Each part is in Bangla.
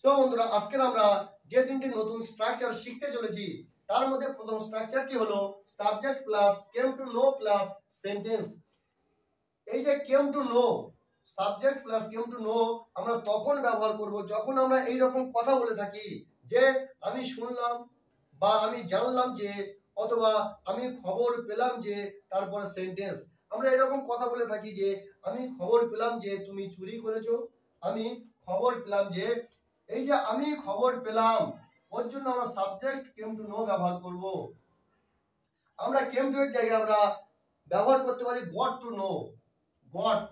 সো বন্ধুরা, আজকে আমরা যে তিনটি নতুন স্ট্রাকচার শিখতে চলেছি তার মধ্যে প্রথম স্ট্রাকচারটি হলো subject plus came to no plus sentence. এই যে কেম to no, subject plus came to no আমরা তখন ব্যবহার করব যখন আমরা এই রকম কথা বলে থাকি যে আমি শুনলাম বা আমি জানলাম যে, অথবা আমি খবর পেলাম যে, তারপরে সেন্টেন্স। আমরা এরকম কথা বলে থাকি যে আমি খবর পেলাম যে তুমি চুরি করেছো, আমি খবর পেলাম যে, এই যে আমি খবর পেলাম ওর জন্য আমরা সাবজেক্ট কেম টু নো ব্যবহার করব। আমরা কেম টু এর জায়গায় আমরা ব্যবহার করতে পারি goat to no, goat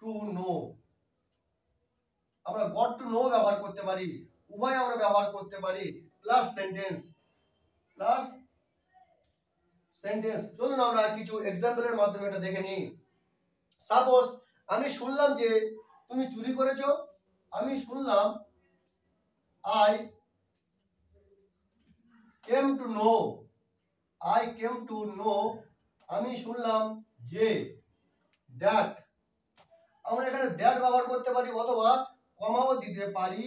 to no, আমরা গট টু নো ব্যবহার করতে পারি, উভয় আমরা ব্যবহার করতে পারি, প্লাস সেন্টেন্স, প্লাস সেন্টেন্স। চলুন আমরা কিছু এক্সাম্পলের মাধ্যমে এটা দেখে নিই। সাপোজ আমি শুনলাম যে তুমি চুরি করেছো, আমি শুনলাম, I came to no, I came to know, আমি শুনলাম যে, দ্যাট, আমরা এখানে দ্যাট ব্যবহার করতে পারি অথবা কমাও দিতে পারি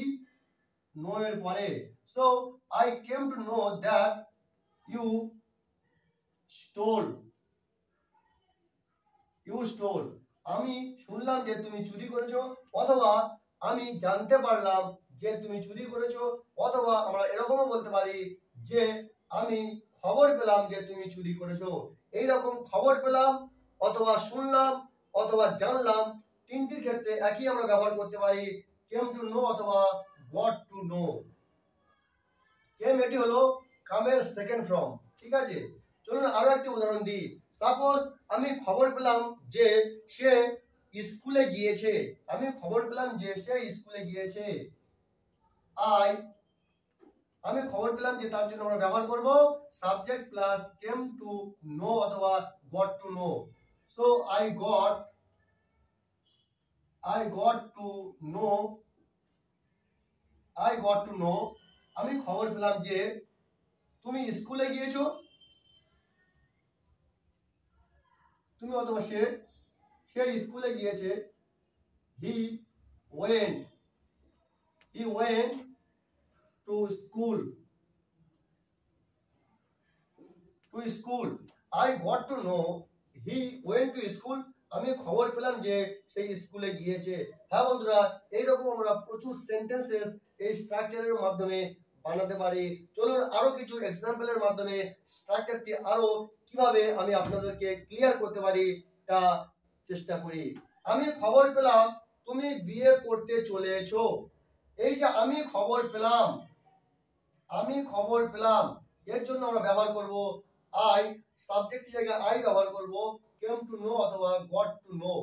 নো এর পরে। So I came to know that you stole, you stole, আমি শুনলাম যে তুমি চুরি করেছো, অথবা আমি জানতে পারলাম যে তুমি চুরি করেছো, অথবা আমরা এরকমও বলতে পারি যে আমি খবর পেলাম যে তুমি চুরি করেছো। এই রকম খবর পেলাম অথবা শুনলাম অথবা জানলাম তিনটির ক্ষেত্রে একই আমরা ব্যবহার করতে পারি কেম টু নো অথবা গট টু নো। কেম এটি হলো কামের সেকেন্ড ফর্ম, ঠিক আছে। চলুন আরো একটি উদাহরণ দিই। সাপোজ আমি খবর পেলাম যে সে স্কুলে গিয়েছে, আমি খবর পেলাম যে সে স্কুলে গিয়েছে, আমি খবর পেলাম যে, তার জন্য আমরা ব্যবহার করব subject plus came to know অথবা got to know. So I got to know, আমি খবর পেলাম যে তুমি স্কুলে গিয়েছো, তুমি অথবা সে স্কুলে গিয়েছে, he went to school, I got to no he went to school, আমি খবর পেলাম যে সেই স্কুলে গিয়েছে। হ্যাঁ বন্ধুরা, এইরকম আমরা প্রচুর সেন্টেন্সেস এই স্ট্রাকচারের মাধ্যমে বানাতে পারি। চলুন আরো কিছু এক্সাম্পলের মাধ্যমে স্ট্রাকচারটি আরো কিভাবে আমি আপনাদেরকে ক্লিয়ার করতে পারি তা চেষ্টা করি। আমি খবর পেলাম তুমি বিয়ে করতে চলেছো, এই যে আমি খবর পেলাম এর জন্য আমরা ব্যবহার করব আই, সাবজেক্টের জায়গায় আই ব্যবহার করব কেম টু নো অথবা গট টু নো।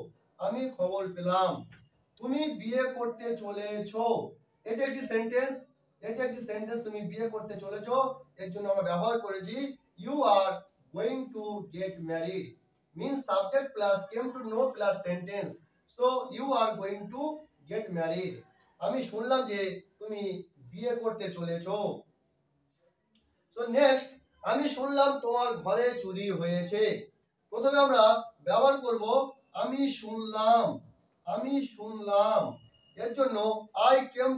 আমি খবর পেলাম তুমি বিয়ে করতে চলেছো, এটা একটি সেন্টেন্স, তুমি বিয়ে করতে চলেছো, এর জন্য আমরা ব্যবহার করেছি you are going to get married, means subject plus came to know plus sentence. So you are going to get married. আমি শুনলাম যে তুমি বিয়ে করতে চলেছো। সো নেক্সট, আমি শুনলাম তোমার ঘরে চুরি হয়েছে। প্রথমে আমরা ব্যবহার করব আমি শুনলাম, এর জন্য I came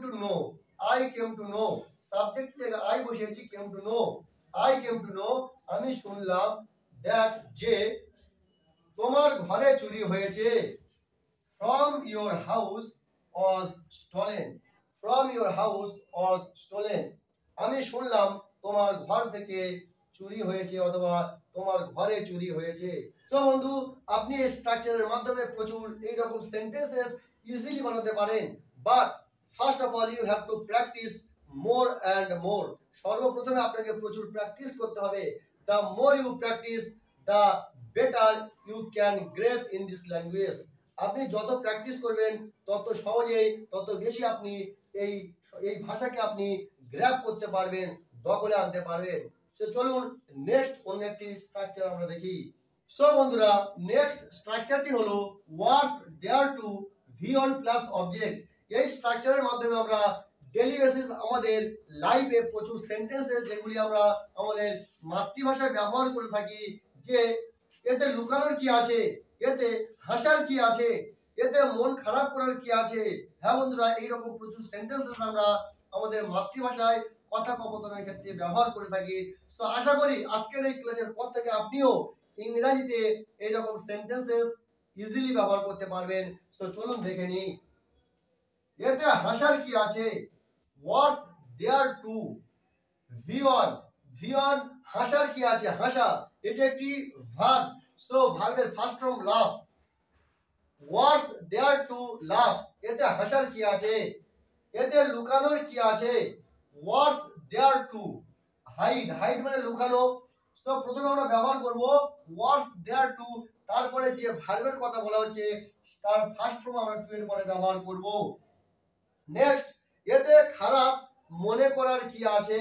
to no, subject জায়গায় আই বসিয়েছি, কেম টু নো, আমি শুনলাম দ্যাট যে তোমার ঘরে চুরি হয়েছে, from your house was stolen, আমি শুনলাম তোমার ঘর থেকে চুরি হয়েছে অথবা তোমার ঘরে চুরি হয়েছে। সো বন্ধু, আপনি এই স্ট্রাকচারের মাধ্যমে প্রচুর এইরকম সেন্টেন্সেস ইজিলি বানাতে পারেন, but first of all you have to practice more and more. সর্বপ্রথমে আপনাকে প্রচুর প্র্যাকটিস করতে হবে। The more you practice, the better you can grab in this language. আপনি যত প্র্যাকটিস করবেন তত সহজেই, তত বেশি আপনি এই ভাষাকে আপনি গ্র্যাব করতে পারবেন, দখলে আনতে পারবেন। সো চলুন নেক্সট অন্য একটি স্ট্রাকচার আমরা দেখি। সো বন্ধুরা, নেক্সট স্ট্রাকচারটি হলো words there to V on plus object. এই স্ট্রাকচারের মাধ্যমে আমরা ডেইলি বেসিস আমাদের লাইফে প্রচুর সেন্টেন্সেস যেগুলি আমরা আমাদের মাতৃভাষায় ব্যবহার করে থাকি, যে এতে লুকানোর কি আছে, এতে হাসার কি আছে, এতে মন খারাপ করার কি আছে? হ্যাঁ বন্ধুরা, এইরকম প্রচুর সেন্টেন্সেস আমরা আমাদের মাতৃভাষায় কথোপকথনের ক্ষেত্রে ব্যবহার করে থাকি। সো আশা করি আজকের এই ক্লাসের পর থেকে আপনিও ইংরেজিতে এইরকম সেন্টেন্সেস ইজিলি ব্যবহার করতে পারবেন। সো চলুন দেখে নিই। এতে হাসার কি আছে? What's there two? V1, V1 হাসার কি আছে? হাসা এটা একটি ভার্ব। সো ভার্বের ফার্স্ট ফর্ম লাফ। হোয়াটস দেয়ার টু লাফ? এতে হাসার কি আছে? এতে লুকানোর কি আছে? What's there to hide? Hide মানে লুকানো। তো প্রথমে আমরা ব্যবহার করব হোয়াটস দেয়ার টু, তারপরে যে ভার্বের কথা বলা হচ্ছে তার ফার্স্ট ফর্ম আমরা টু এর পরে ব্যবহার করব। নেক্সট, এতে খারাপ মনে করার কি আছে?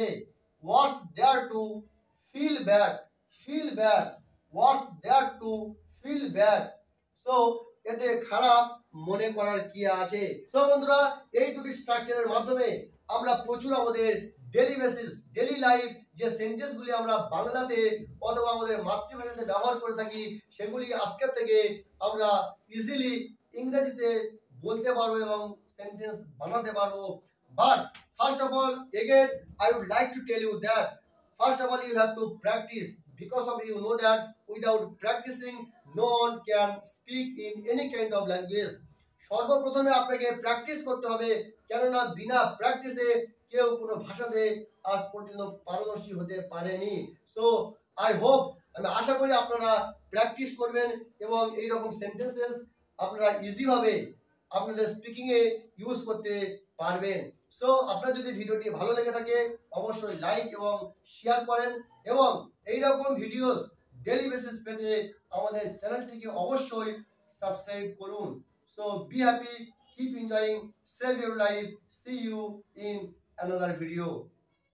What's there to feel bad? Feel bad, what's there to feel bad? So এতে খারাপ মনে করার কি আছে? সো বন্ধুরা, এই দুটি স্ট্রাকচারের মাধ্যমে আমরা প্রচুর আমাদের ডেইলি বেসিস, ডেইলি লাইফ যে সেন্টেন্সগুলি আমরা বাংলাতে অথবা আমাদের মাতৃভাষাতে ব্যবহার করে থাকি সেগুলি আজকের থেকে আমরা ইজিলি ইংরেজিতে বলতে পারবো এবং সেন্টেন্স বানাতে পারবো। But first of all again I would like to tell you that first of all you have to practice, because of you know that without practicing no one can speak in any kind of language. সর্বপ্রথমে আপনাকে প্র্যাকটিস করতে হবে, কেননা বিনা প্র্যাকটিসে কেউ কোনো ভাষাতে আজ পর্যন্ত পারদর্শী হতে পারেনি। সো আই হোপ, আমি আশা করি আপনারা প্র্যাকটিস করবেন এবং এই রকম সেন্টেন্সেস আপনারা ইজিভাবে আপনাদের স্পিকিং এ ইউজ করতে পারবেন। সো আপনার যদি ভিডিওটি ভালো লেগে থাকে অবশ্যই লাইক এবং শেয়ার করেন এবং এই রকম ভিডিওস ডেইলি বেসিস পেতে আমাদের চ্যানেলটিকে অবশ্যই সাবস্ক্রাইব করুন। So be happy, keep enjoying, save your life, see you in another video.